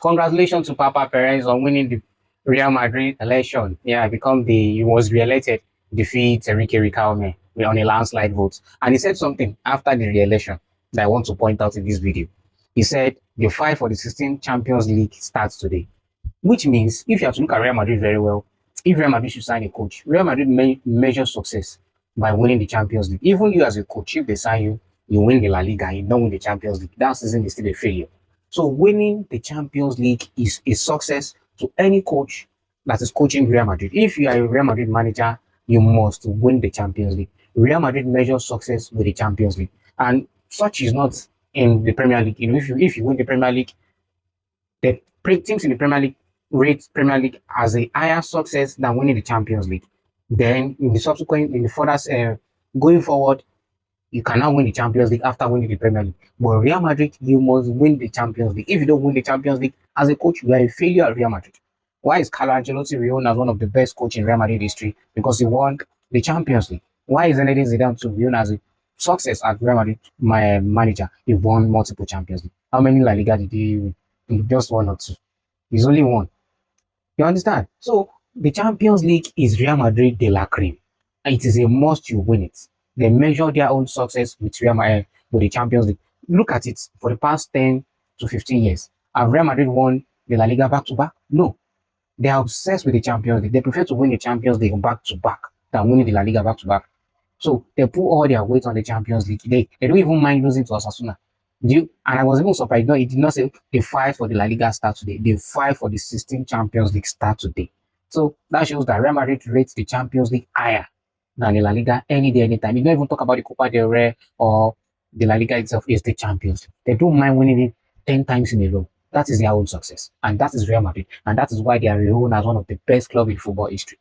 Congratulations to Papa Perez on winning the Real Madrid election. Yeah, he was re-elected, defeat Enrique Riquelme on a landslide vote. And he said something after the re-election that I want to point out in this video. He said the fight for the 16th Champions League starts today, which means if you have to look at Real Madrid very well, if Real Madrid should sign a coach, Real Madrid measure success by winning the Champions League. Even you as a coach, if they sign you, you win the La Liga, you don't win the Champions League. That season is still a failure. So winning the Champions League is a success to any coach that is coaching Real Madrid. If you are a Real Madrid manager, you must win the Champions League. Real Madrid measures success with the Champions League, and such is not in the Premier League. If you win the Premier League, the teams in the Premier League rate Premier League as a higher success than winning the Champions League. Then in the further going forward, you cannot win the Champions League after winning the Premier League. But Real Madrid, you must win the Champions League. If you don't win the Champions League as a coach, you are a failure at Real Madrid. Why is Carlo Ancelotti known as one of the best coaches in Real Madrid history? Because he won the Champions League. Why is Zinedine Zidane too known as a success at Real Madrid? My manager, he won multiple Champions League. How many La Liga did he win? Just one or two. He's only one. You understand? So the Champions League is Real Madrid de la cream. It is a must you win it. They measure their own success with Real Madrid with the Champions League. Look at it for the past 10 to 15 years. Have Real Madrid won the La Liga back to back? No. They are obsessed with the Champions League. They prefer to win the Champions League back to back than winning the La Liga back to back. So they put all their weight on the Champions League. They don't even mind losing to Osasuna. And I was even surprised. No, it did not say the fight for the La Liga start today. The fight for the 16th Champions League start today. So that shows that Real Madrid rates the Champions League higher than the La Liga any day, anytime. You don't even talk about the Copa del Rey or the La Liga itself. Is the Champions League. They don't mind winning it 10 times in a row. That is their own success. And that is Real Madrid. And that is why they are known as one of the best clubs in football history.